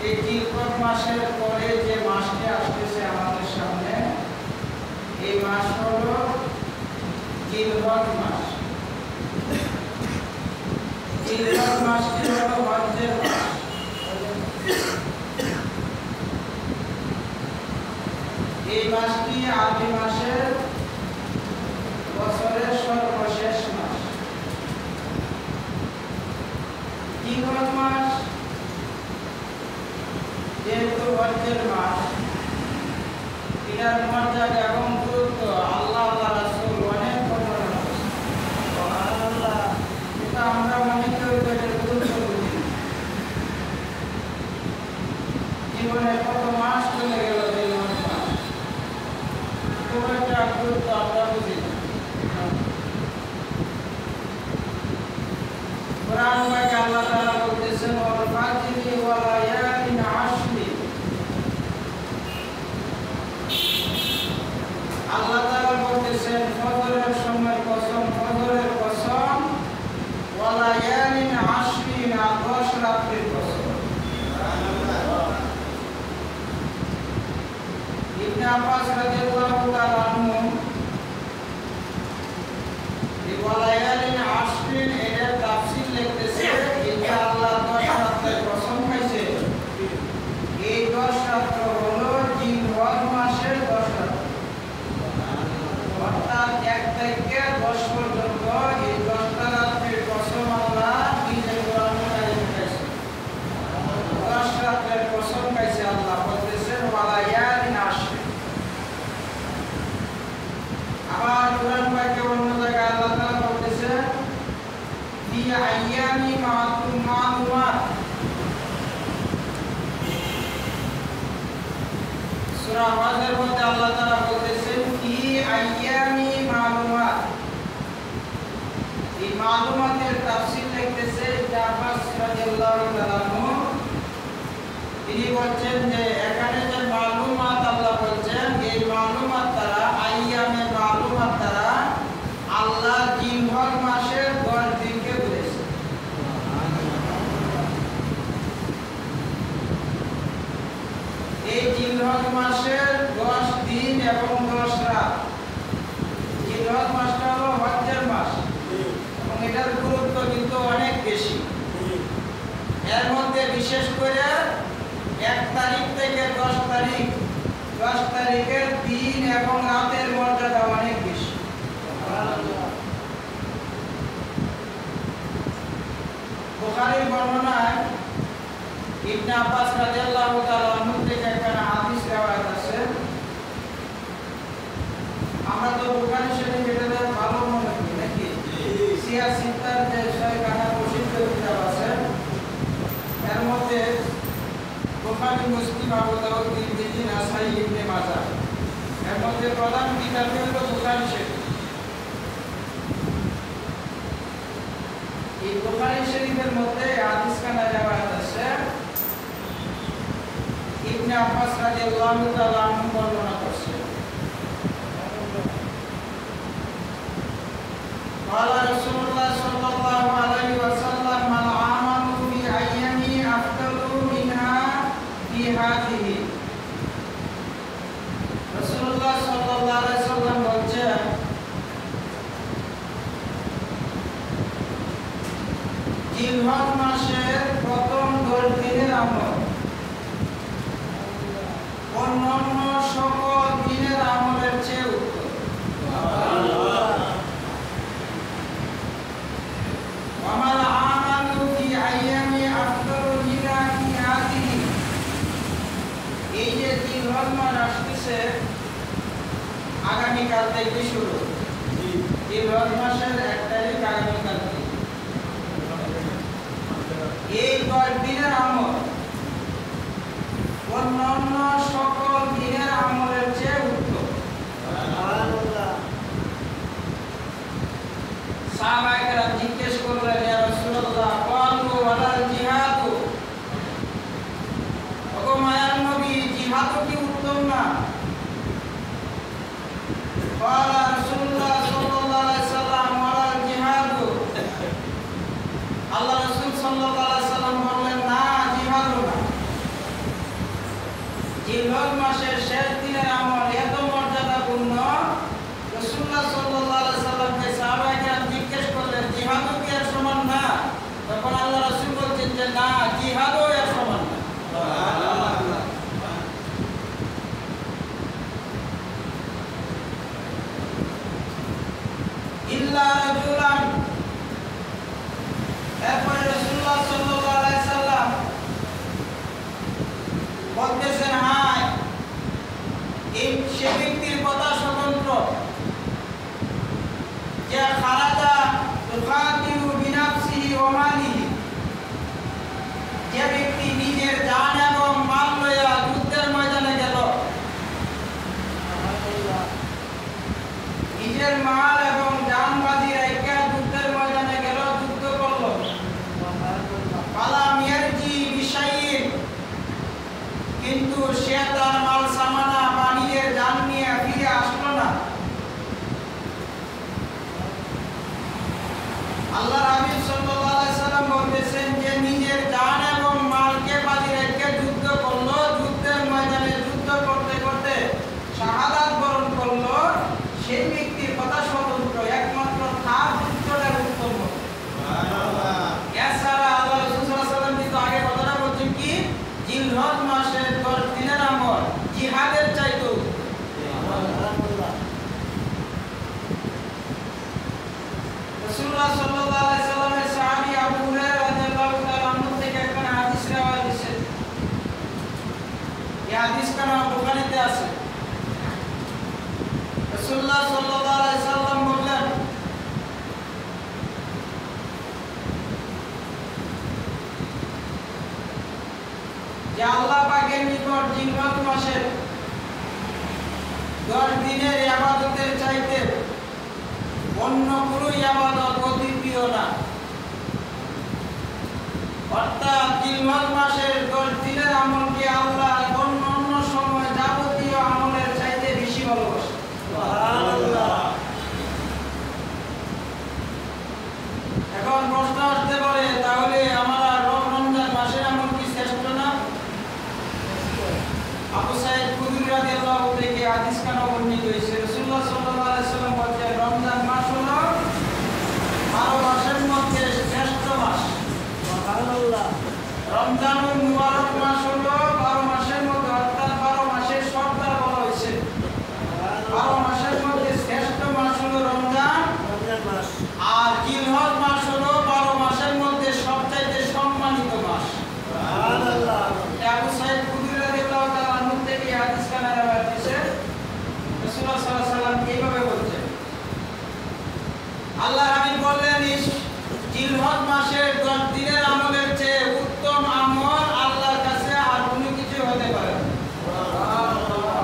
এই জিলহজ মাসের পরে যে মাসটি আসতেছে আমাদের সামনে, এই মাস হলো জিলহজ মাস। জিলহজ মাসটি হলো হজ্জের মাস। এই মাসটি আরবি মাসের বছরের সর্বশেষ মাস। জিলহজ মাস যেহেতু হজ্জের মাস, এটার মর্যাদা এবং গুরুত্ব আল্লাহ রাসূল অনেক বর্ণনা করেছেন। সুবহানাল্লাহ। এটা আমরা অনেকেও এটার গুরুত্ব বুঝি না। জীবনে কত মাস চলে গেল জিলহজ মাস, খুব একটা গুরুত্ব আমরা বুঝি না। কোরআন পাকে আল্লাহ তাআলা বলতেছেন, ওয়াল ফাজরি ওয়া লায়ালিন আশরি। আল্লাহ তাআলা বলতেছেন ফজরের সময় কসম, ফজরের কসম, ওয়া লায়ালিন আশরি, না 10 রাতের কসম। সুবহানাল্লাহ। ইবনে আব্বাস রাদিয়াল্লাহু তাআলা আনহু এই ওয়া লায়ালিন আশরি এর তাফসীর লিখতেছে, এটা আল্লাহ 10 রাতের কসম খাইছে। এই 10 রাত হলো জিলহজ মাসের 10 রাত। অর্থাৎ 1 থেকে 10 পর্যন্ত এই 10টা রাতের কসম আল্লাহ নিজে কোরআনে কারিমে খাইছে। 10 রাতের কসম খাইছে আল্লাহ, বলতেছেন ওয়া লায়ালিন আশরি। আবার কোরআন পাকে অন্য জায়গায় আল্লাহ তাআলা বলতেছেন ফি আইয়ামি মা'লুমাত। সূরা হজের মধ্যে আল্লাহ তাআলা বলতেছেন ফি আইয়ামি মা'লুমাত। এই মা'লুমাতের তাফসীর লিখতেছে ইবনে আব্বাস রাদিয়াল্লাহু তাআলা আনহু। তিনি বলছেন যে এখানে যে মা'লুমাত আল্লাহ বলছেন, এই মা'লুমাত দ্বারা, আইয়ামে মা'লুমাত দ্বারা আল্লাহ জিলহজ মাসের 10 দিনকে বুঝাইছেন। এই জিলহজ মাসের 10 দিন এবং 10 রাত। জিলহজ মাসটা হলো হজ্জের মাস এবং এটার গুরুত্ব কিন্তু অনেক বেশি। এর মধ্যে বিশেষ করে 1 তারিখ থেকে 10 তারিখ, 10 তারিখের দিন এবং রাতের মর্যাদা অনেক বেশি। বুখারীর বর্ণনায় ইবনে আব্বাস রাদিয়াল্লাহু তাআলা আনহু থেকে একটা হাদিস riwayat আছে। আমরা তো বুখারী শরীফ এটাতে ভালো মনে করি নাকি? সিয়া সিত্তার যে 6 প্রসিদ্ধ কিতাব আছে, এর মধ্যে বুখারী, মুসলিম, আবু দাউদ, তিরমিজি, নাসাই, ইবনে মাজাহ, এর মধ্যে প্রধান কিতাবই হলো বুখারী শরীফ। এই বুখারী শরীফের মধ্যে হাদিস খানা riwayat আছে, ইবনে আব্বাস রাদিয়াল্লাহু তাআলা আনহু বর্ণনা করছেন। ক্বালা রাসূলুল্লাহ সাল্লাল্লাহু আলাইহি ওয়াসাল্লাম আল আমালু ফি আইয়ামি আফদালু মিনহা ফি হাযিহি। রাসূলুল্লাহ সাল্লাল্লাহু আলাইহি ওয়াসাল্লাম বলেন, জিলহজ মাসের প্রথম 10 দিনের আমল অন্যান্য সকল দিনের আমলের চেয়ে উত্তম। আমাল আমালু ফি আইয়ামি আফদালু মিনহা ফি হাযিহি। এই যে জিলহজ মাস আসতেছে, আগামীকাল থেকে শুরু। জিলহজ মাসের 1 তারিখ আগামীকাল থেকে। এই 10 দিনের আমল অন্যান্য সকল দিনের আমলের চেয়ে উত্তম। সাহাবায়ে কেরাম জিজ্ঞেস করলেন, ইয়া রাসূলুল্লাহ, ক্বালু ওয়ালাল জিহাদু। ওগো মায়ার নবী, জিহাদ কি উত্তম না? ক্বালা রাসূলুল্লাহ সাল্লাল্লাহু আলাইহি ওয়াসাল্লাম ওয়ালাল জিহাদু। আল্লাহ রাসূল সাল্লাল্লাহু আলাইহি ওয়াসাল্লাম বললেন, না, জিহাদ জিলহজ মাসের শেষ দিনের আমল এত মর্যাদাপূর্ণ, রাসূলুল্লাহ সাল্লাল্লাহু আলাইহি সাল্লামকে সাহাবায়ে কেরাম জিজ্ঞেস করলেন, জিহাদও কি এর সমান না? তখন আল্লাহ রাসূল বলছেন যে না, জিহাদও এর সমান না। সুবহানাল্লাহ। ইল্লা রাজুলান, এরপরে রাসূলুল্লাহ সাল্লাল্লাহু আলাইহি সাল্লাম বলতেছেন, হ্যাঁ, এই সে ব্যক্তির কথা স্বতন্ত্র যে খারাজা ইউকাতিলু বিনাফসিহি ওয়া মালিহি, যে ব্যক্তি নিজের জান এবং মাল লইয়া যুদ্ধের ময়দানে গেল, নিজের মাল এবং জান বাজি রেখে যুদ্ধের ময়দানে গেল, যুদ্ধ করলো, ফালাম ইয়ারজি বিশাইইন, কিন্তু সে তার মাল সামানা বা নিজের জান নিয়ে ফিরে আসলো না। আল্লাহ হাবিব সাল্লাল্লাহু আলাইহি সাল্লাম বলতেছেন যে নিজের জান এবং মালকে বাজি রেখে যুদ্ধ করলো, যুদ্ধের ময়দানে যুদ্ধ করতে করতে শাহাদাত বরণ করলো, সেই ব্যক্তির কথা স্বতন্ত্র, একমাত্র তার যুদ্ধটার উত্তম হবে। সুবহানাল্লাহ। এছাড়া আল্লাহ রাসূল সাল্লাল্লাহু আলাইহি সাল্লাম কিন্তু আগে কথাটা বলছেন কি, জিলহজ মাসের 10 দিনের আমল জিহাদের চাইতো। সুবহানাল্লাহ। রাসূলুল্লাহ সাল্লাল্লাহু আলাইহি সাল্লামের সাহাবী আবু হুরায়রা রাদিয়াল্লাহু তাআলা আনহু থেকে একটা হাদিস রিওয়ায়াত হয়েছে। এই হাদিসটা বুখারীতে আছে। রাসূলুল্লাহ সাল্লাল্লাহু আলাইহি সাল্লাম বললেন, যে আল্লাহ পাকের নিকট জিলহজ মাসের 10 দিনের ইবাদতের চাইতে অন্য কোনো ইবাদত অতি প্রিয় না। অর্থাৎ জিলহজ মাসের 10 দিনের আমলকে আল্লাহ অন্য সময় যাবতীয় আমলের চাইতে বেশি ভালোবাসেন। সুবহানাল্লাহ। এখন প্রশ্ন আসতে পারে, তাহলে আমরা রমজান মাসের আমল কি শ্রেষ্ঠ না? আবু সাঈদ খুদরি রাদিয়াল্লাহু থেকে হাদিস কানা বর্ণিত হয়েছে। রাসূলুল্লাহ সাল্লাল্লাহু আলাইহি সাল্লাম বলেন, রমজান মাস হলো 12 মাসের মধ্যে শ্রেষ্ঠ মাস। সুবহানাল্লাহ। রমজানুল মুবারক মাস হলো 12 মাসের মধ্যে, অর্থাৎ 12 মাসের সর্দার বলা হয়েছে। 12 মাসের মধ্যে শ্রেষ্ঠ মাস হলো রমজান মাস, আর জিলহজ মাস হলো 12 মাসের মধ্যে সবচাইতে সম্মানিত মাস। সুবহানাল্লাহ। আবু সাঈদ খুদরি রাদিয়াল্লাহু তাআলা আনহু থেকে হাদিস কানা রাওয়ায়াত আছে। রাসূলুল্লাহ সাল্লাল্লাহু আলাইহি সাল্লাম এইভাবে বলছেন, আল্লাহ হাবিব বললেন, জিলহজ মাসের 10 দিনের আমলের চেয়ে উত্তম আমল আল্লাহর কাছে আর কোনো কিছু হতে পারে না। সুবহানাল্লাহ।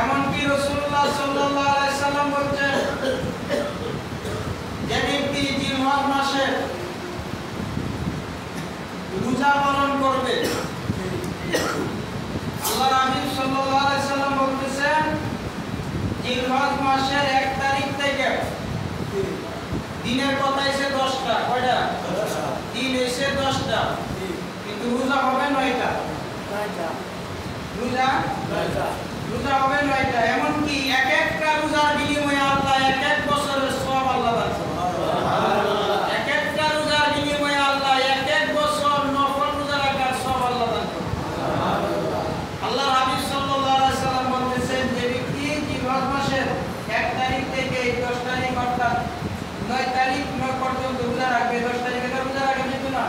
এমনকি রাসূলুল্লাহ সাল্লাল্লাহু আলাইহি সাল্লাম বলছেন, যে ব্যক্তি জিলহজ মাসে রোজা পালন করবে, আল্লাহ হাবিব সাল্লাল্লাহু আলাইহি সাল্লাম বলতেছেন, জিলহজ মাসের 1 তারিখ থেকে, দিনের কথা এসে 10টা, কয়টা? 10টা। দিন এসে 10টা, কিন্তু রোজা হবে 9টা। রোজা হবে 9টা। এমনকি এক একটা রোজার বিনিময়ে আল্লাহ এক এক বছরের সওয়াব আল্লাহ দান করেন। এক একটা রোজার বিনিময়ে আল্লাহ এক এক বছর নফল রোজা রাখার সওয়াব আল্লাহ দান করেন। আল্লাহ হাবিব সাল্লাল্লাহু আলাইহি সাল্লাম বলতেছেন, যে ব্যক্তি জিলহজ মাসের 1 তারিখ থেকে 10 তারিখ, অর্থাৎ 9 তারিখ পর্যন্ত রোজা রাখবে, 10 তারিখে তো রোজা রাখা যেত না,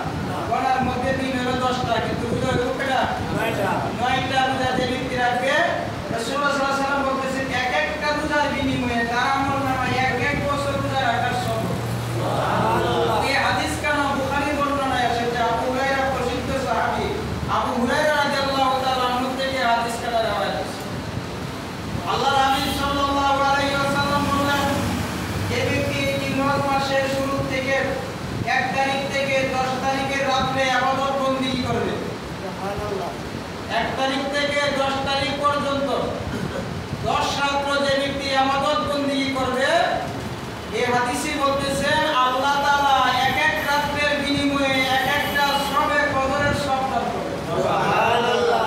ওনার মধ্যে দিন হলো 10টা, কিন্তু রোজা হলো কয়টা? 9টা রোজা যে ব্যক্তি রাখবে, রাসূলুল্লাহ সাল্লাল্লাহু আলাইহি সাল্লাম বলতেছেন, এক একটা রোজার বিনিময়ে তার আমলনামায় এক এক বছর রোজা রাখার সওয়াব। সুবহানাল্লাহ। এই হাদিস কানা বুখারী বর্ণনায় এসেছে। আবু হুরায়রা প্রসিদ্ধ সাহাবী আবু হুরায়রা রাদিয়াল্লাহু তাআলা আনহু থেকে হাদিস কানা রাওয়ায়াত আছে। আল্লাহ হাবিব সাল্লাল্লাহু আলাইহি ওয়াসাল্লাম বলেন, যে ব্যক্তি জিলহজ মাসের শুরু থেকে 1 তারিখ থেকে 10 তারিখের রাতে ইবাদত বন্দেগী করবে। সুবহানাল্লাহ। 1 তারিখ থেকে 10 তারিখ পর্যন্ত 10 রাত্র যে ব্যক্তি ইবাদত বন্দেগী করবে, এই হাদিসে বলতেছেন, আল্লাহ তাআলা এক এক রাতের বিনিময়ে এক একটা সবে কদরের সওয়াব দান করবেন। সুবহানাল্লাহ।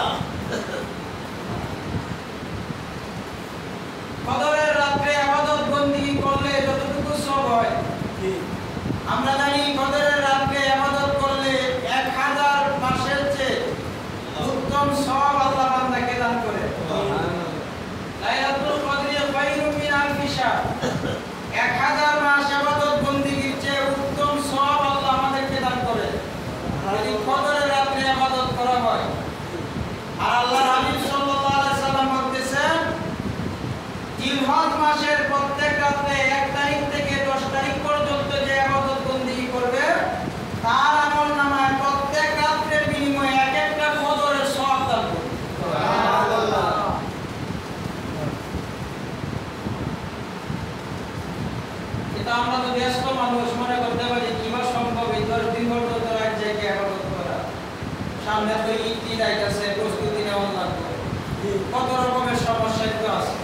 কত রকমের সমস্যা তো আছে।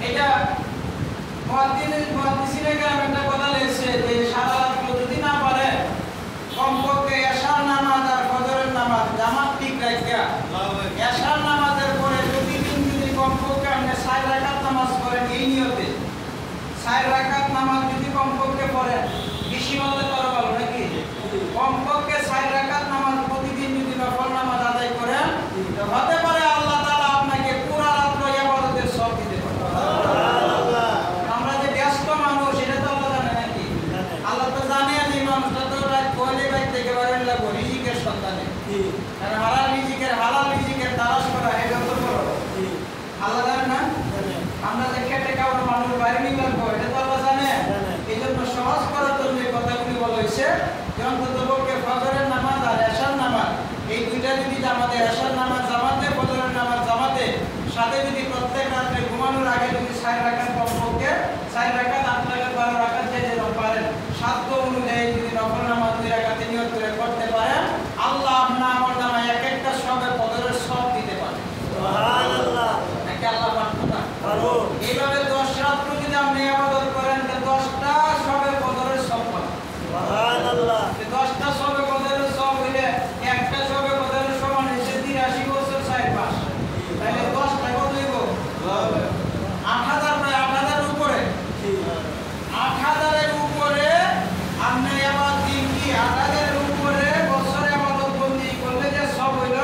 এটা মুহাদ্দিসিনে কেরাম একটা কথা লিখছে যে সারা রাত যদি না পারে কমপক্ষে এশার নামাজ আর ফজরের নামাজ জামাত ঠিক রাখিয়া এশার নামাজের পরে প্রতিদিন যদি কমপক্ষে আপনি 4 রাকাত নামাজ পড়েন এই নিয়তে 4 রাকাত নামাজ যদি কমপক্ষে পড়েন বেশি হলে তো আরো ভালো নাকি কমপক্ষে 4 রাকাত নামাজ প্রতিদিন যদি নফল নামাজ আদায় করেন হতে পারে আল্লাহ তাআলা আপনাকে পুরো রাত ইবাদতের সওয়াব দিতে পারে। সুবহানাল্লাহ। আমরা যে ব্যস্ত মানুষ এটা তো আল্লাহ জানে নাকি আল্লাহ তো জানে যে মানুষটা তো রাত কোলে বাইতে থেকে বারেন লাগো রিজিকের সন্ধানে আর হালাল রিজিকের তালাশ করা এটা তো বড় আল্লাহ জানে না আমরা যে খেটে খাওয়া মানুষ বাইরে নিয়ে লাগবো এটা তো আল্লাহ জানে এই জন্য সহজ করার জন্য এই কথাগুলি বলা হয়েছে যে অন্তত পক্ষে ফজরের নামাজ আর এশার নামাজ এই দুইটা যদি জামাতে এশার নামাজ জামাতে ফজরের নামাজ জামাতে সাথে যদি প্রত্যেক রাতে ঘুমানোর আগে যদি 4 রাকাত কমপক্ষে 4 রাকাত 8 রাকাত 12 রাকাত যে যেরকম পারেন সাধ্য অনুযায়ী যদি নফল নামাজ 2 রাকাতে নিয়ত করে করতে পারেন আল্লাহ আপনার আমল নামায় এক একটা সবে ফজরের সওয়াব দিতে পারে। সুবহানাল্লাহ। নাকি আল্লাহ পারতো না পারো এইভাবে 10 রাত যদি আপনি ইবাদত করেন তো 10টা সবে ফজরের সওয়াব পাবেন। সুবহানাল্লাহ। 10টা সবে ফজরের সওয়াব হইলে একটা সবে ফজরের সমান হইছে 83 বছর 4 মাস তাহলে 10টা কত হইব 8000 প্রায় 8000 এর উপরে 8000 এর উপরে আপনি আবার দিন কি 8000 এর উপরে বছরে ইবাদত বন্দি করলে যে সব হইল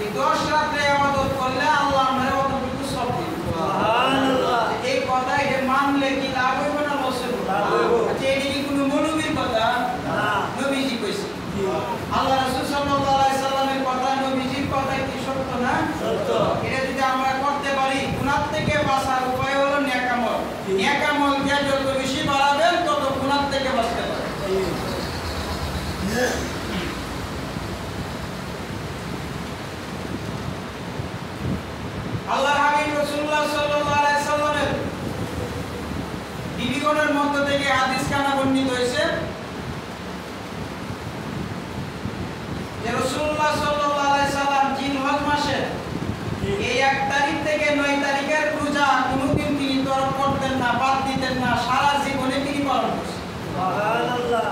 এই 10 রাতে ইবাদত করলে আল্লাহ আমাদের কতটুকু সব দিবে। সুবহানাল্লাহ। এই কথা এটা মানলে কি লাভ হইব না লস হইব? লাভ হইব। আচ্ছা এই কি কোনো মৌলবীর কথা না নবীজি কইছে আল্লাহ রাসূল সাল্লাল্লাহু আলাইহি সাল্লামের কথা নবীজির কথা কি সত্য না সত্য এটা যদি আমরা করতে পারি গুনাহ থেকে বাঁচার উপায় হলো নেক আমল যে যত বেশি বাড়াবেন তত গুনাহ থেকে বাঁচতে পারবেন। আল্লাহর হাবিব রাসূলুল্লাহ সাল্লাল্লাহু আলাইহি সাল্লামের বিবিগণের মধ্য থেকে হাদিস কানা বর্ণিত হয়েছে যে রাসূলুল্লাহ সাল্লাল্লাহু আলাইহি সাল্লাম জিলহজ মাসে এই 1 তারিখ থেকে 9 তারিখের রোজা কোনোদিন তিনি তরক করতেন না বাদ দিতেন না সারা জীবনে তিনি পালন করতেন। সুবহানাল্লাহ।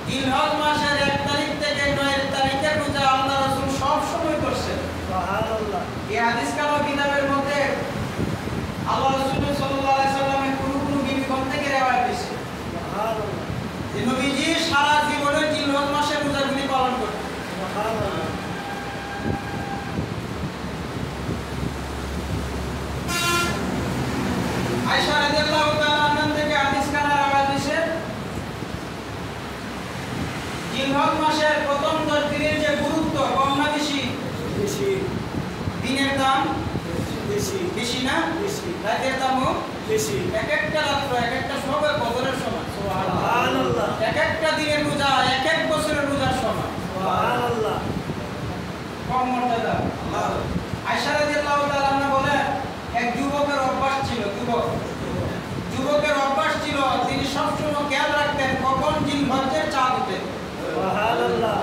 জিলহজ মাসের 1 তারিখ থেকে 9 তারিখের রোজা আল্লাহ রাসূল সব সময় করছেন। সুবহানাল্লাহ। এই হাদিস কানা কিতাবের মধ্যে আল্লাহ রাসূল সাল্লাল্লাহু আলাইহি সাল্লামের কোন বিবিগণ থেকে রওয়ায়াত হয়েছে। সুবহানাল্লাহ। যে নবীজি সারা জীবনে জিলহজ মাসের রোজাগুলি পালন করতেন। সুবহানাল্লাহ। আয়েশা রাদিয়াল্লাহু তাআলা আনহা থেকে হাদিস কানা রওয়ায়াত হয়েছে জিলহজ মাসের প্রথম 10 দিনের যে গুরুত্ব কম না বেশি বেশি দিনের দাম বেশি না বেশি রাতের দামও বেশি এক একটা রাত এক একটা সবে ফজরের সমান। সুবহানাল্লাহ। এক একটা দিনের রোজা এক এক বছরের রোজার সমান। সুবহানাল্লাহ। কম মর্যাদা। আয়েশা রাদিয়াল্লাহু তাআলা আনহা বলেন এক যুবকের অভ্যাস ছিল তিনি সবসময় খেয়াল রাখতেন কখন জিলহজের চাঁদ ওঠে। সুবহানাল্লাহ।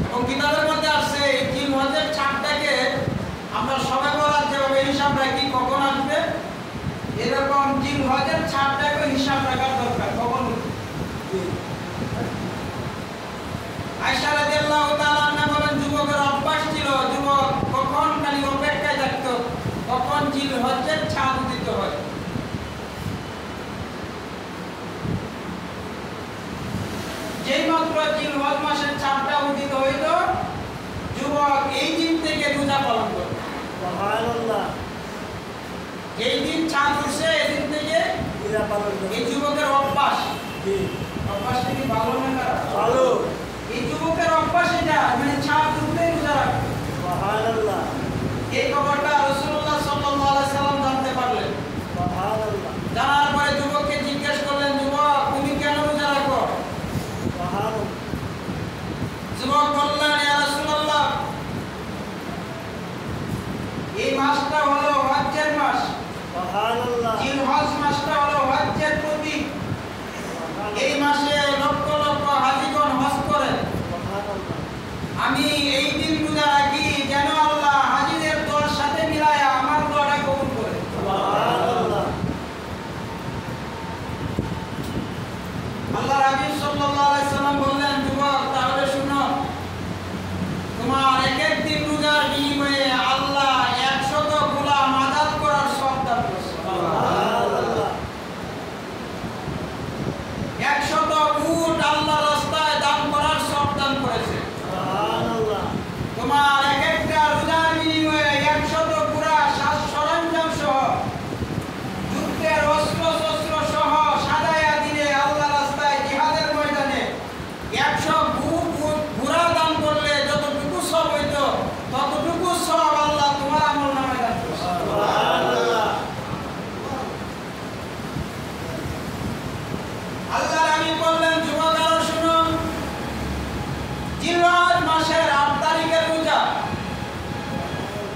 এবং কিতাবের মধ্যে আছে এই জিলহজের চাঁদটাকে আমরা সবে বরাত যেভাবে হিসাব রাখি কখন আসবে এরকম জিলহজের চাঁদটাকে হিসাব রাখার দরকার কখন উঠবে। আয়েশা রাদিয়াল্লাহু তাআলা আনহা বলেন যুবকের অভ্যাস ছিল যুবক কখন খালি অপেক্ষায় থাকতো কখন জিলহজের চাঁদ উদিত হয়। যেই মাত্র জিলহজ মাসের চাঁদটা উদিত হইল যুবক এই দিন থেকে রোজা পালন করত। সুবহানাল্লাহ। এই দিন চাঁদ উঠছে এই দিন থেকে রোজা পালন করত। এই যুবকের অভ্যাস অভ্যাসটা কি ভালো না খারাপ? ভালো। এই যুবকের অভ্যাস এটা মানে চাঁদ উঠলেই রোজা রাখে। সুবহানাল্লাহ। এই খবরটা রাসূলুল্লাহ সাল্লাল্লাহু আলাইহি সাল্লাম জানতে পারলেন। সুবহানাল্লাহ। জানার পরে যুবককে জিজ্ঞেস করলেন যুবক তুমি কেন রোজা রাখো? সুবহানাল্লাহ। যুবক বললেন ইয়া রাসূলুল্লাহ এই মাসটা হলো হজ্জের মাস। সুবহানাল্লাহ। জিলহজ মাসটা হলো হজ্জের প্রতীক। এই মাসে লক্ষ লক্ষ হাজীগণ হজ করেন। সুবহানাল্লাহ। আমি এই দিন রোজা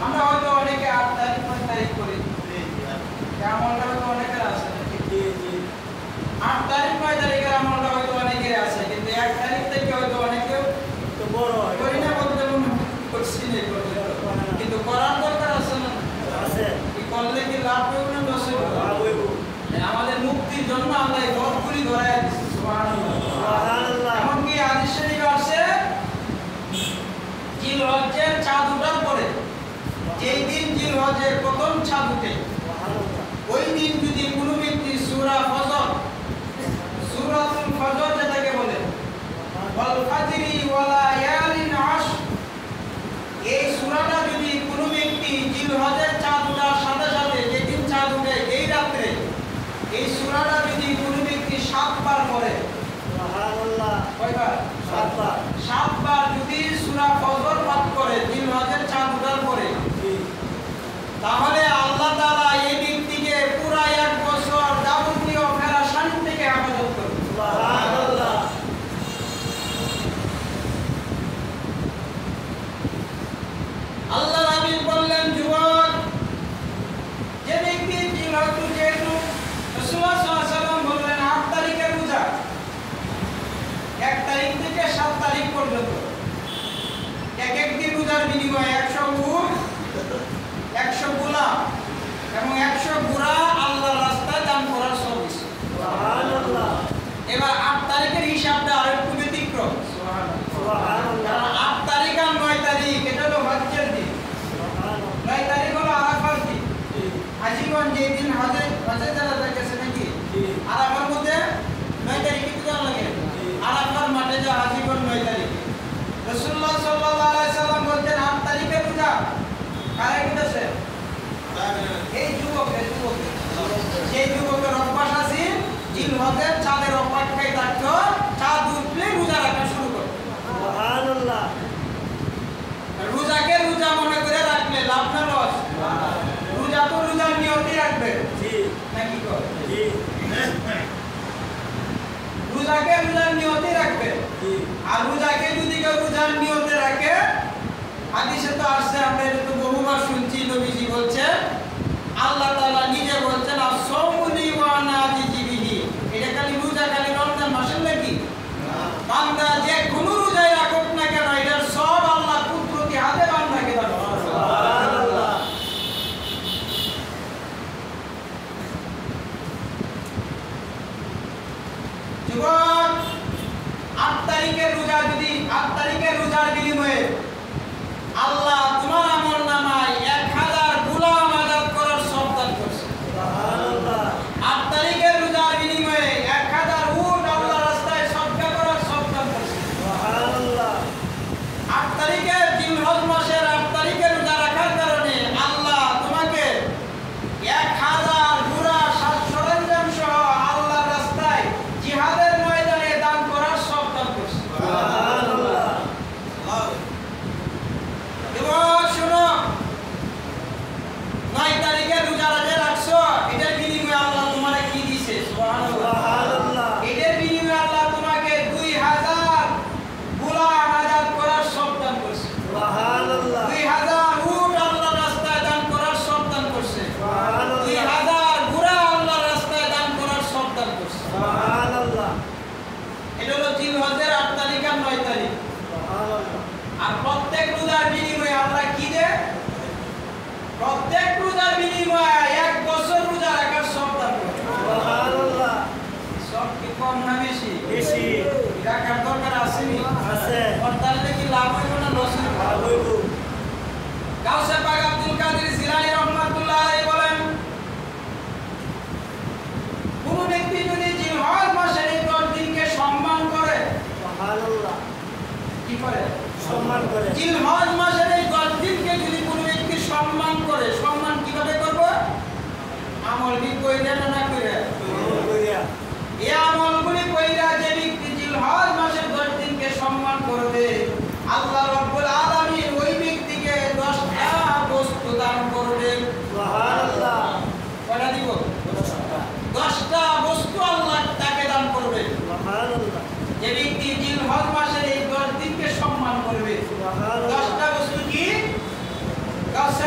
আমরা হয়তো অনেকে 8 তারিখ 9 তারিখ করি, আমলটা হয়তো অনেকের আছে, 8 তারিখ 9 তারিখের আমলটা হয়তো অনেকের আছে, কিন্তু 1 তারিখ থেকে হয়তো অনেকে তো বড় হয় করি না বলতে করছি না, কিন্তু করার দরকার আছে না? আছে। কি করলে কি লাভ হবে না লস হবে? লাভ হইব। আমাদের মুক্তির জন্য আমরা এই পথগুলি ধরায় দিচ্ছি। সুবহানাল্লাহ, সুবহানাল্লাহ। এমনকি হাদিস শরীফে আছে জিলহজ্জের চাঁদ ওঠার পরে, যেই দিন জিলহজ্জের প্রথম চাঁদ ওঠে, ওই দিন যদি কোনো ব্যক্তি সূরা ফজর, সূরাতুল ফজর যেটাকে বলে, ওয়াল ফাজরি ওয়া লায়ালিন আশর, এই সূরাটা যদি কোনো ব্যক্তি জিলহজ্জের চাঁদ ওঠার সাথে সাথে, যেদিন চাঁদ ওঠে এই রাত্রে, এই সূরাটা যদি কোনো ব্যক্তি 7 বার পড়ে, সুবহানাল্লাহ, কয়বার? 7 বার। 7 বার যদি সূরা ফজর পাঠ করে জিলহজ্জের চাঁদ ওঠার পরে, তাহলে আল্লাহ তাআলা এই ব্যক্তিকে পুরা 1 বছর যাবতীয় পেরেশান থেকে হেফাজত করবে। সুবহানাল্লাহ। আল্লাহ নবী বললেন, যুবক, যে ব্যক্তি জিলহজ্জ, যেহেতু রাসূলুল্লাহ সাল্লাল্লাহু আলাইহি ওয়াসাল্লাম বললেন 8 তারিখের রোজা, 1 তারিখ থেকে 7 তারিখ পর্যন্ত এক একটি রোজার বিনিময়ে 100 উট, 100 গোলাম এবং 100 ঘোড়া আল্লাহর রাস্তায় দান করার সবই। সুবহানাল্লাহ। এবার 8 তারিখের হিসাবটা আরেকটু ব্যতিক্রম। সুবহানাল্লাহ। কারণ 8 তারিখ আর 9 তারিখ এটা হলো হজ্জের দিন, 9 তারিখ হলো আরাফার দিন। হাজীগণ যেই দিন হজে যারা গেছে নাকি আরাফার মধ্যে 9 তারিখে কি জানা লাগে? আরাফার মাঠে যা হাজীগণ 9 তারিখে। রাসূলুল্লাহ সাল্লাল্লাহু আলাইহি সাল্লাম বলতেন 8 তারিখে রোজা কারা কিনেছে? এই যুবক, সেই যুবকের অভ্যাস আছে জিলহজ্জের চাঁদের অপেক্ষায় থাকতো, চাঁদ উঠলে রোজা রাখা শুরু করতো। সুবহানাল্লাহ। রোজাকে রোজা মনে করে রাখলে লাভ না লস? রোজা তো রোজার নিয়তই রাখবে, জি নাকি কর? জি রোজাকে রোজার নিয়তই রাখবে। জি। আর রোজাকে যদি কেউ রোজার নিয়তে রাখে, হাদিসে তো আসছে, আমরা এটা তো বহুবার শুনছি, নবীজি বলছেন, আল্লাহ তাআলা নিজে বলছেন, আস-সাওমু লি ওয়া আনা আজজি বিহি। এটা খালি রোজা খালি রমজান মাসের নাকি? বান্দা যে কোনো রোজাই রাখুক না কেন, এটার সব আল্লাহ কুদরতি হাতে বান্দাকে দান করেন। সুবহানাল্লাহ। যুবক, 8 তারিখের রোজা যদি 8 তারিখের রোজার বিনিময়ে আল্লাহ তোমার আমলনামায় 1000 গোলাম আযাদ করার সওয়াব দান করছে। সুবহানাল্লাহ। 8 তারিখের রোজার বিনিময়ে 1000 উট আল্লাহর রাস্তায় সদকা করার সওয়াব দান করছে। সুবহানাল্লাহ। 8 তারিখে জিলহজ মাসের 8 তারিখে রোজা রাখার কারণে আল্লাহ তোমাকে 1000 ঘোড়া সাজ সরঞ্জাম সহ আল্লাহর রাস্তায় জিহাদের ময়দানে দান করার সওয়াব দান করছে। সুবহানাল্লাহ। এবার শোনো, 9 তারিখে রোজা রাখছো, এটার বিনিময়ে আল্লাহ তোমাকে কি দিয়েছে? সুবহানাল্লাহ। সুবহানাল্লাহ। এটার বিনিময়ে আল্লাহ তোমাকে 2000 গোলাম আযাদ করার সওয়াব দান করছে। সুবহানাল্লাহ। 2000 উট আল্লাহর রাস্তায় দান করার সওয়াব দান করছে। সুবহানাল্লাহ। 2000 ঘোড়া আল্লাহর রাস্তায় দান করার সওয়াব দান করছে। সুবহানাল্লাহ। এটা হলো জিলহজের 8 তারিখ আর 9 তারিখ। সুবহানাল্লাহ। আর প্রত্যেক রোজার বিনিময়ে আল্লাহ কি দেয়? প্রত্যেক রোজার বিনিময়ে 1 বছর রোজা রাখার সওয়াব দান করে। সুবহানাল্লাহ। সব কি কম না বেশি? বেশি। রাখার দরকার আসেনি? আছে। তাহলে কি লাভ হইব না লস হইব? লাভ হইব। গাউসে পাক আব্দুল কাদের জিলানী রাহমাতুল্লাহ আলাইহি বলেন, কোন ব্যক্তি যদি জিলহজ মাসের এই 10 দিনকে সম্মান করে, সুবহানাল্লাহ। কি করে? সম্মান করে। জিলহজ মাসের এই 10 দিনকে যদি কোন ব্যক্তি সম্মান করে, সম্মান কিভাবে করব? আমল কি কইরা না কইরা? আমল কইরা। এই আমলগুলি কইরা যে ব্যক্তি জিলহজ মাসের 10 দিনকে সম্মান করবে, আল্লাহ রাব্বুল আলামিন ওই ব্যক্তিকে 10টা বস্তু দান করবেন। সুবহানাল্লাহ। কয়টা দিব? 10টা বস্তু আল্লাহ তাকে দান করবেন। সুবহানাল্লাহ। যে ব্যক্তি জিলহজ মাসের এই 10 দিনকে সম্মান করবে। সুবহানাল্লাহ। 10টা বস্তু কি? গাউসে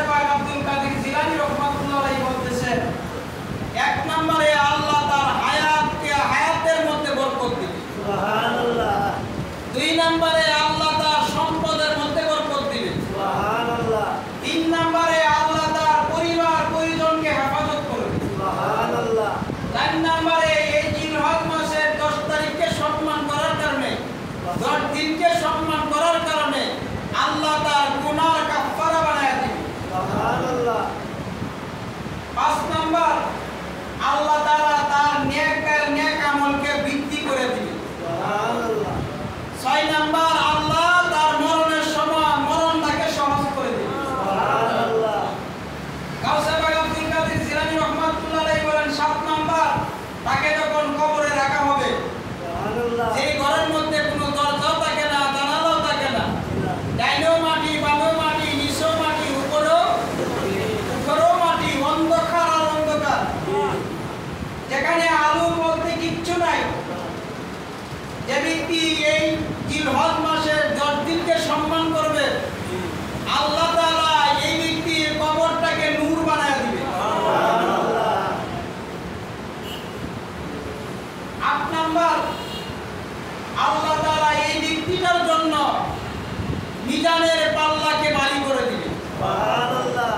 মিজানের পাল্লাকে ভারী করে দিবে। সুবহানাল্লাহ।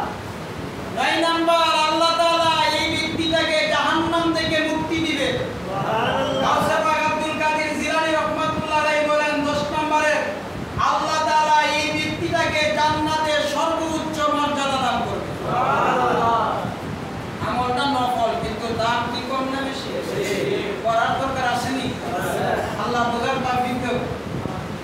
9 নাম্বার, আল্লাহ তাআলা এই ব্যক্তিটাকে জাহান্নাম থেকে মুক্তি দিবে। সুবহানাল্লাহ। গাউসে পাক আব্দুল কাদের জিলানী রাহমাতুল্লাহ আলাইহি বলেন 10 নম্বরে আল্লাহ তাআলা এই ব্যক্তিটাকে জান্নাতে সর্বোচ্চ মর্যাদা দান করবে। সুবহানাল্লাহ। আমলটা নফল, কিন্তু দাম কি কম না বেশি? করার দরকার আসেনি? আল্লাহ বোঝার তাওফিক দাও,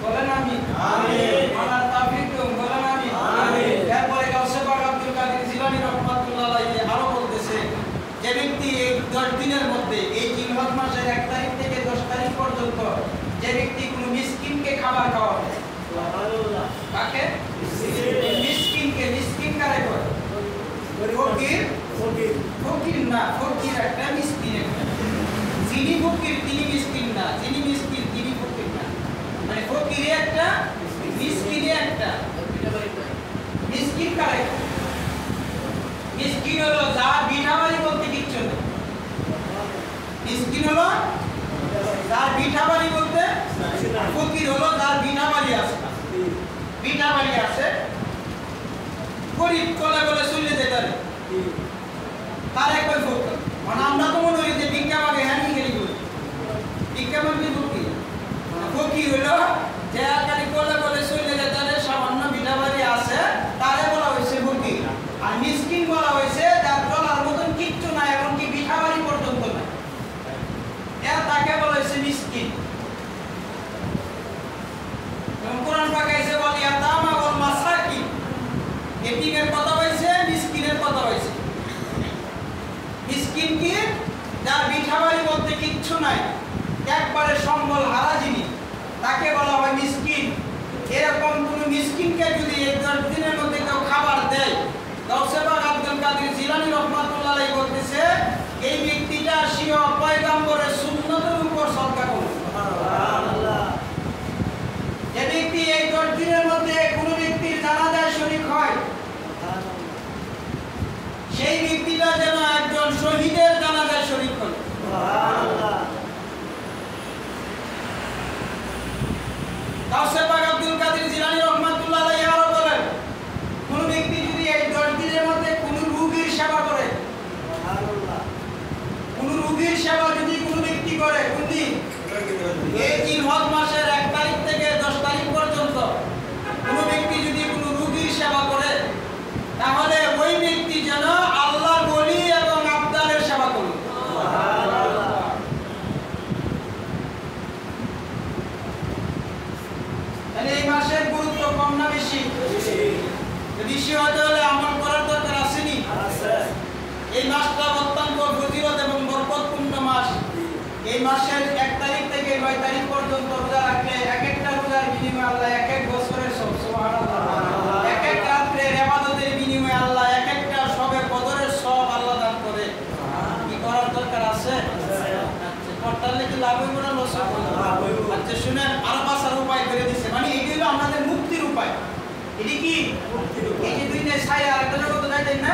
বলেন আমিন। আমিন। মানার তাওফিক দাও, বলেন আমিন। আমিন। এরপরে গাউসে পাক আব্দুল কাদের জিলানী রাহমাতুল্লাহ আলাইহি আরো বলতেছে, যে ব্যক্তি এই 10 দিনের মধ্যে এই জিলহজ মাসের 1 তারিখ থেকে 10 তারিখ পর্যন্ত যে ব্যক্তি কোনো মিসকিনকে খাবার খাওয়াবে, সুবহানাল্লাহ। কাকে? মিসকিন। মিসকিনকে। মিসকিন কারে করে? ফকির। ফকির। ফকির না, ফকির একটা, মিসকিন একটা। যিনি ফকির তিনি মিসকিন না, যিনি মিসকিন তিনি ফকির না। মানে ফকিরে একটা, মিসকিনে একটা। মিসকিন কারে? মিসকিন হলো যার বিঠাবাড়ি বলতে কিচ্ছু নেই। মিসকিন হলো যার বিঠাবাড়ি বলতে, ফকির হলো যার বিঠাবাড়ি আছে। বিঠাবাড়ি আছে, গরিব কোলে কোলে চলে যেতে পারে, তার একবার ফকির। মানে আমরা তো মনে করি যে ভিক্ষা মাগে হ্যানি গেলি করি, ভিক্ষা মাগলে ফকির। ফকির হলো যে একালি কোলে কোলে চলে যেতে পারে, সামান্য বিঠাবাড়ি আছে, তারে বলা হয়েছে ফকির। আর মিসকিন বলা হয়েছে যার চলার মতন কিচ্ছু নাই, এমনকি বিঠাবাড়ি পর্যন্ত নাই, তাকে বলা হয়েছে মিসকিন। এবং কোরআন পাকে এসে বলে ইয়াতামা ওয়াল মাসাকিন, এতিমের কথা হয়েছে, মিসকিনের কথা হয়েছে। মিসকিন কি? যার বিঠাবাড়ি বলতে কিচ্ছু নাই, একবারে সম্বল হারা জিনিস, তাকে বলা হয় মিসকিন। এরকম কোন মিসকিনকে যদি এই 10 দিনের মধ্যে কেউ খাবার দেয়, গাউসে পাক আব্দুল কাদের জিলানী রাহমাতুল্লাহ আলাইহি বলতেছে এই ব্যক্তিটা স্বীয় পয়গম্বরের সুন্নতের উপর সদকা করবে। সুবহানাল্লাহ। যে ব্যক্তি এই 10 দিনের মধ্যে কোন ব্যক্তির জানাজায় শরীক হয়, সেই ব্যক্তিটা যেন একজন শহীদের জানাজায় শরীক হয়। সুবহানাল্লাহ। গাউসে পাক আব্দুল কাদের জিলানী রাহমাতুল্লাহ আলাইহি আরো বলেন, কোন ব্যক্তি যদি এই 10 দিনের মধ্যে কোন রোগীর সেবা করে, সুবহানাল্লাহ। কোন রোগীর সেবা যদি কোন ব্যক্তি করে, কোন দিন? এই জিলহজ মাসের 1 তারিখ থেকে 10 তারিখ পর্যন্ত কোন ব্যক্তি যদি কোন রোগীর সেবা করে, তাহলে ওই ব্যক্তি যেন আল্লাহর ওলি এবং আবদালের সেবা করবে। সুবহানাল্লাহ। তাহলে এই মাসের গুরুত্ব কম না বেশি? বেশি। বেশি হতে হলে আমল করার দরকার আসেনি? আছে। এই মাসটা অত্যন্ত ফজিলত এবং বরকতপূর্ণ মাস। এই মাসের 1 তারিখ থেকে 9 তারিখ পর্যন্ত রোজা রাখলে এক একটা রোজার বিনিময়ে আল্লাহ এক এক বছরের সব, সুবহানাল্লাহ, এক এক রাতের ইবাদতের বিনিময়ে আল্লাহ এক একটা সবে কদরের সব আল্লাহ দান করে। কি করার দরকার আছে? আচ্ছা, করতালে কি লাভ হইব না লস হইব? লাভ হইব। আচ্ছা শুনেন, আরো বাঁচার উপায় করে দিছে, মানে এই হলো আমাদের মুক্তির উপায়। এটি কি? এই যে দুনিয়ায় ছায়া আরেকটা জগতে যাইতেন না,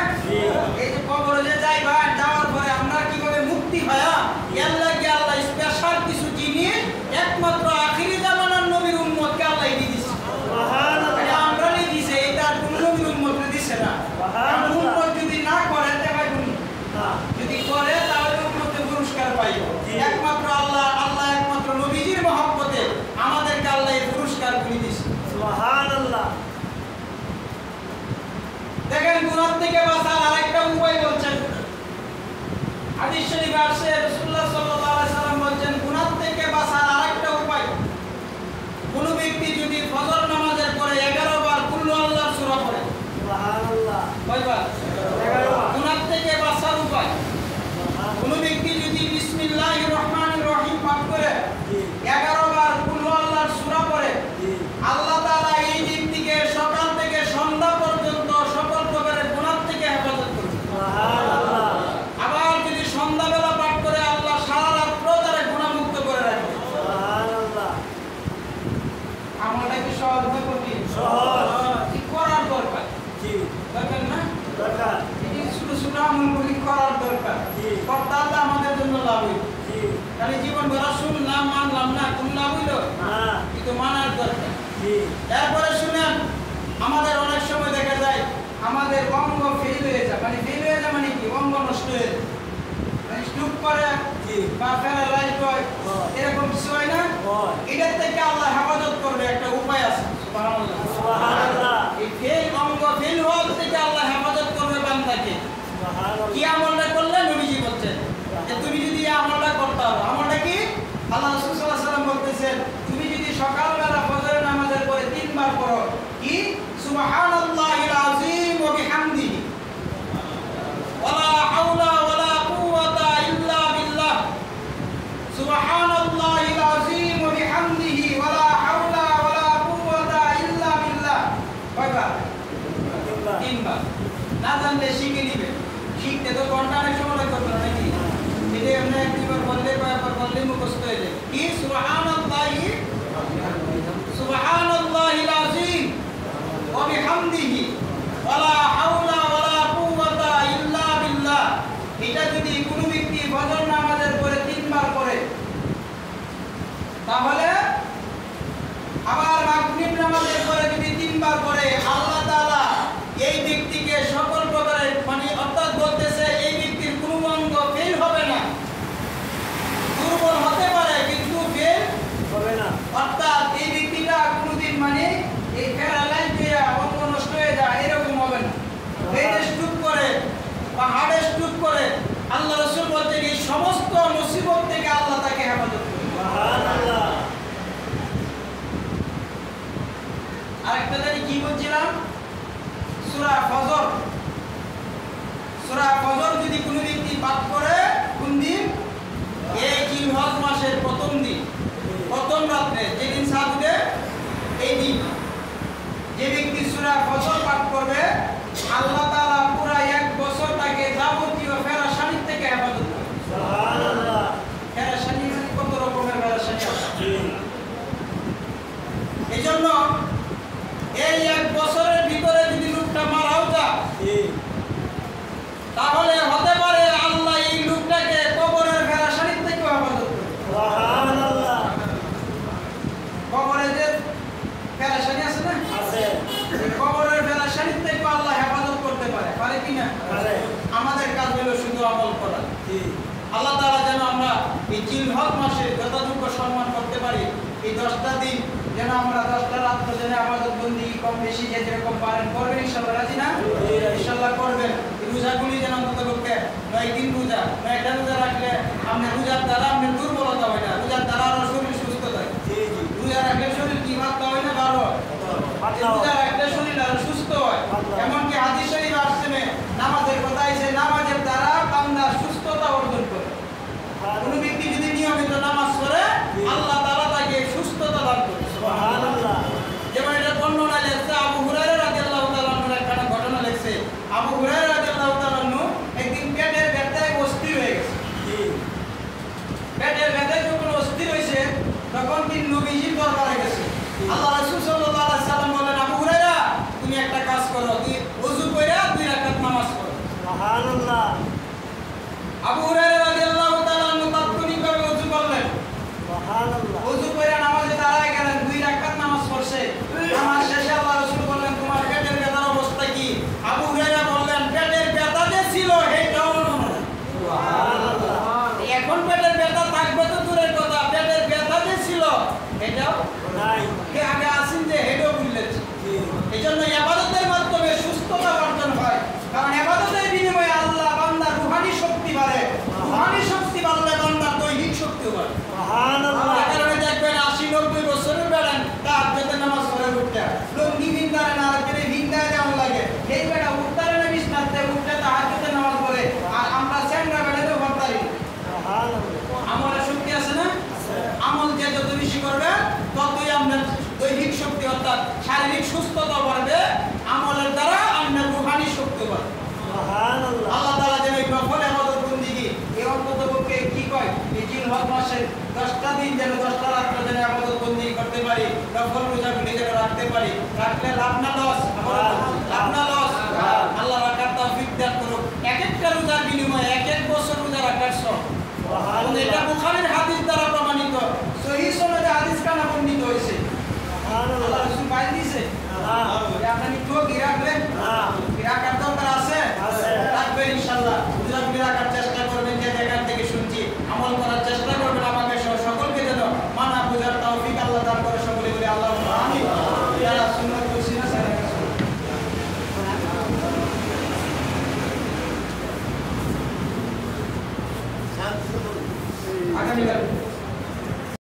এই যে কবরে যে যাইবা, যাওয়ার পরে আমরা কিভাবে মুক্তি পায়া, এর লাগি আল্লাহ স্পেশাল কিছু জিনিস একমাত্র আখিরি জামানার নবীর উম্মতকে আল্লাহ দিয়ে দিছে। সুবহানাল্লাহ। এটা আমরা নিয়ে দিছে, এটা আর কোন নবীর উম্মতকে দিছে না। কারণ উম্মত যদি না করে তাহলে কোন, না। যদি করে তাহলে উম্মতে পুরস্কার পাইব। জি। একমাত্র আল্লাহ একমাত্র নবীজির মহব্বতে আমাদেরকে আল্লাহ এই পুরস্কার করে দিছে। সুবহানাল্লাহ। দেখেন, গুনাহ থেকে বাঁচার আরেকটা উপায় বলছেন। হাদিস শরীফে আসছে রাসূলুল্লাহ সাল্লাল্লাহু আলাইহি সাল্লাম বলেন, গুনাহ থেকে বাঁচার আরেকটা উপায়, কোন ব্যক্তি যদি ফজর নামাজের পরে 11 বার কুল্লু আল্লাহর সূরা পড়ে, সুবহানাল্লাহ। কয়বার? 11 বার। গুনাহ থেকে বাঁচার উপায়, কোন ব্যক্তি যদি বিসমিল্লাহির রহমানির রহিম পাঠ করে 11 বার কুল্লু আল্লাহর সূরা পড়ে, আল্লাহ তাআলা এই ব্যক্তিকে সকাল থেকে সন্ধ্যা পর্যন্ত সকল প্রকারের গুনাহ থেকে হেফাজত করবে। সুবহানাল্লাহ। আবার যদি সন্ধ্যাবেলা পাঠ করে আল্লাহ সারা রাত্র তারে গুনাহমুক্ত করে রাখবে। সুবহানাল্লাহ। আমলটা কি সহজ না কঠিন? সহজ। কি করার দরকার? জি। দরকার না? দরকার। এই ছোট ছোট আমলগুলি করার দরকার। জি। করতে আল্লাহ আমাদের জন্য লাভ হইল। জি। খালি জীবন ভরা শুনলাম মানলাম না, কোন লাভ হইল? না। কিন্তু মানার দরকার। জি। এরপরে শুনেন, আমাদের অনেক সময় দেখা যায় আমাদের অঙ্গ ফেল হয়ে যায়, মানে কি অঙ্গ নষ্ট হয়ে যায়, মানে স্ট্রোক করে জি। বা প্যারালাইজ হয়, এরকম কিছু হয় না? হয়। এটার থেকে আল্লাহ হেফাজত করবে, একটা উপায় আছে। সুবহানাল্লাহ। সুবহানাল্লাহ। এই ফেল অঙ্গ ফেল হওয়ার থেকে আল্লাহ হেফাজত করবে বান্দাকে। সুবহানাল্লাহ। কি আমলটা করলে নবীজি বলছেন যে তুমি যদি এই আমলটা করতে হবে, আমলটা কি? আল্লাহ রাসূল সাল্লাল্লাহু আলাইহি ওয়াসাল্লাম বলতেছেন তুমি যদি সকালবেলা ফজরের নামাজের পরে 3 বার পড়ো, কি সুবহানাল্লাহিল আযীম ওয়া বিহামদিহি ওয়ালা হাওলা ওয়ালা কুওয়াতা ইল্লা বিল্লাহ, সুবহানাল্লাহিল আযীম ওয়া বিহামদিহি ওয়ালা হাওলা ওয়ালা কুওয়াতা ইল্লা বিল্লাহ। কয়বার? 3 বার। না জানলে শিখে নিবে, শিখতে তো ঘন্টা অনেক সময় লাগবে না নাকি? এটা এমনি একবার বললে কয়েকবার বললে মুখস্থ হয়ে যায়। কি সুবহানাল্লাহিল আযীম ওয়া বিহামদিহি ওয়ালা হাওলা ওয়ালা কুওয়াতা ইল্লা বিল্লাহ। এটা যদি কোনো ব্যক্তি ফজর নামাজের পরে 3 বার করে, তাহলে আবার মাগরিব নামাজের পরে যদি 3 বার করে, আল্লাহ তাআলা এই ব্যক্তিকে সকল প্রকারের মানে অর্থাৎ বলতেছে এই ব্যক্তির কোনো অঙ্গ ফেল হবে না, দুর্বল হতে পারে কিন্তু ফেল হবে না। অর্থাৎ এই ব্যক্তিটা কোনোদিন মানে এই প্যারালাইজ হয়ে অঙ্গ নষ্ট হয়ে যায় এরকম হবে না। ব্রেন স্ট্রোক করে বা হার্ট স্ট্রোক করে, আল্লাহ রাসূল বলতেন এই সমস্ত মুসিবত থেকে আল্লাহ তাকে হেফাজত করবে। সুবহানাল্লাহ। আরেকটা জানি কি বলছিলাম, সূরা ফজর যদি কোনো ব্যক্তি পাঠ করে কোন দিন? এই জিলহজ মাসের প্রথম দিন, প্রথম রাতে যেদিন চাঁদ উঠে এই দিন যে ব্যক্তি সূরা ফজর পাঠ করবে, আল্লাহ তাআলা পুরা 1 বছর তাকে যাবতীয় ফেরেশতানি থেকে হেফাজত করবে। সুবহানাল্লাহ। ফেরেশতানি মানে কত রকমের ফেরেশতানি আছে। জি। এজন্য এই 1 বছরের ভিতরে যদি লোকটা মারাও যায়, জি। তাহলে হতে পারে আল্লাহ এই লোকটাকে কবরের ফেরেশতানি থেকে হেফাজত করবে। সুবহানাল্লাহ। কবরে যে ফেরেশতানি আছে না, আছে। এই কবরের ফেরেশতানি থেকে আল্লাহ হেফাজত করতে পারে কি না? পারে। আমাদের কাজ হলো শুধু আমল করা। জি। আল্লাহ তাআলা যেন আমরা এই জিলহজ মাসে যথাযোগ্য সম্মান করতে পারি, এই 10টা দিন যেন আমরা 10টা রাত যেন আমাদের বন্দি কম বেশি যে যেরকম পারেন করবেন, ইনশাআল্লাহ। রাজি না? ইনশাআল্লাহ করবেন। এই রোজাগুলি যেন অন্তত পক্ষে 9 দিন রোজা, 9টা রোজা রাখলে আপনার রোজার দ্বারা আপনার দুর্বলতা হয় না, রোজার দ্বারা আরো শরীর সুস্থ থাকে। জি। জি। রোজা রাখলে শরীর কি মাত্রা হয় না, ভালো হয়। রোজা রাখলে শরীর আরো সুস্থ হয়। এমনকি হাদিস শরীফ আসছে নামাজের কথা আছে, নামাজের দ্বারা বান্দা সুস্থতা অর্জন করে। কোন ব্যক্তি যদি নিয়মিত নামাজ পড়ে, আল্লাহ তাআলা তাকে সুস্থতা দান করে। সুবহানাল্লাহ। যেমন এটা বর্ণনা লেখছে আবু হুরায়রা রাদিয়াল্লাহু তাআলা আনহু একটা ঘটনা লেখছে। আবু হুরায়রা রাদিয়াল্লাহু তাআলা আনহু একদিন পেটের ব্যথায় অস্থির হয়ে গেছে। জি। পেটের ব্যথায় যখন অস্থির হয়েছে, তখন তিনি নবীজির দরবারে গেছে। আল্লাহ রাসূল সাল্লাল্লাহু আলাইহি সাল্লাম বলেন, আবু হুরায়রা তুমি একটা কাজ করো, তুমি ওযু কইরা 2 রাকাত নামাজ পড়ো। সুবহানাল্লাহ। আবু হুরায়রা রাদিয়াল্লাহু তাআলা আনহু তাৎক্ষণিকভাবে ওযু করলেন। সুবহানাল্লাহ। ওযু করে নামাজে দাঁড়ায় গেলেন, 2 রাকাত নামাজ পড়ছে। নামাজ শেষে আল্লাহ রাসূল বললেন, তোমার পেটের ব্যথার অবস্থা কি? আবু হুরায়রা বললেন, পেটের ব্যথা যে ছিল এটাও মনে নাই। সুবহানাল্লাহ। এখন পেটের ব্যথা থাকবে তো দূরের কথা, পেটের ব্যথা যে ছিল এটাও নাই। কে আগে আসেন যে হেডও বুঝলেছে। জি। এজন্য ইবাদতের মাধ্যমে সুস্থতা অর্জন হয়, কারণ ইবাদতের বিনিময়ে আল্লাহ বান্দার রূহানি শক্তি বাড়ে, রূহানি শক্তি বাড়লে বান্দার দৈহিক শক্তিও বাড়ে। সুবহানাল্লাহ। এই কারণে দেখবেন 80-90 বছরের বেড়ান তাহাজ্জুদে নামাজ পড়ে উঠতে লঙ্গি ভিন্দারে না রাখলে ভিন্দায় যেমন লাগে, এই বেড়া উঠতারে না বিছনাতে উঠতে তাহাজ্জুদে নামাজ পড়ে, আর আমরা সেন্ডা বেড়াতেও পারতারি। সুবহানাল্লাহ। আমলের শক্তি আছে না? আছে। আমল যে যত বেশি করবে ততই আপনার দৈহিক শক্তি অর্থাৎ শারীরিক সুস্থতা বাড়বে, আমলের দ্বারা আপনার রূহানি শক্তি বাড়বে। সুবহানাল্লাহ। আল্লাহ তাআলা যেন এই নফল ইবাদত বন্দেগী এই অন্ততপক্ষে কি কয় এই জিলহজ মাসের 10টা দিন যেন 10টা রাত যেন ইবাদত বন্দেগী করতে পারি, নফল রোজাগুলি যেন রাখতে পারি। রাখলে লাভ না লস? লাভ না লস? আল্লাহ রাখার তৌফিক দান করুক। এক একটা রোজার বিনিময়ে 1 বছর রোজা রাখার সব। এবং এটা বুখারীর হাদিস দ্বারা প্রমাণিত, সহিহ সনদে হাদিস কানা বর্ণিত হয়েছে। সুবহানাল্লাহ।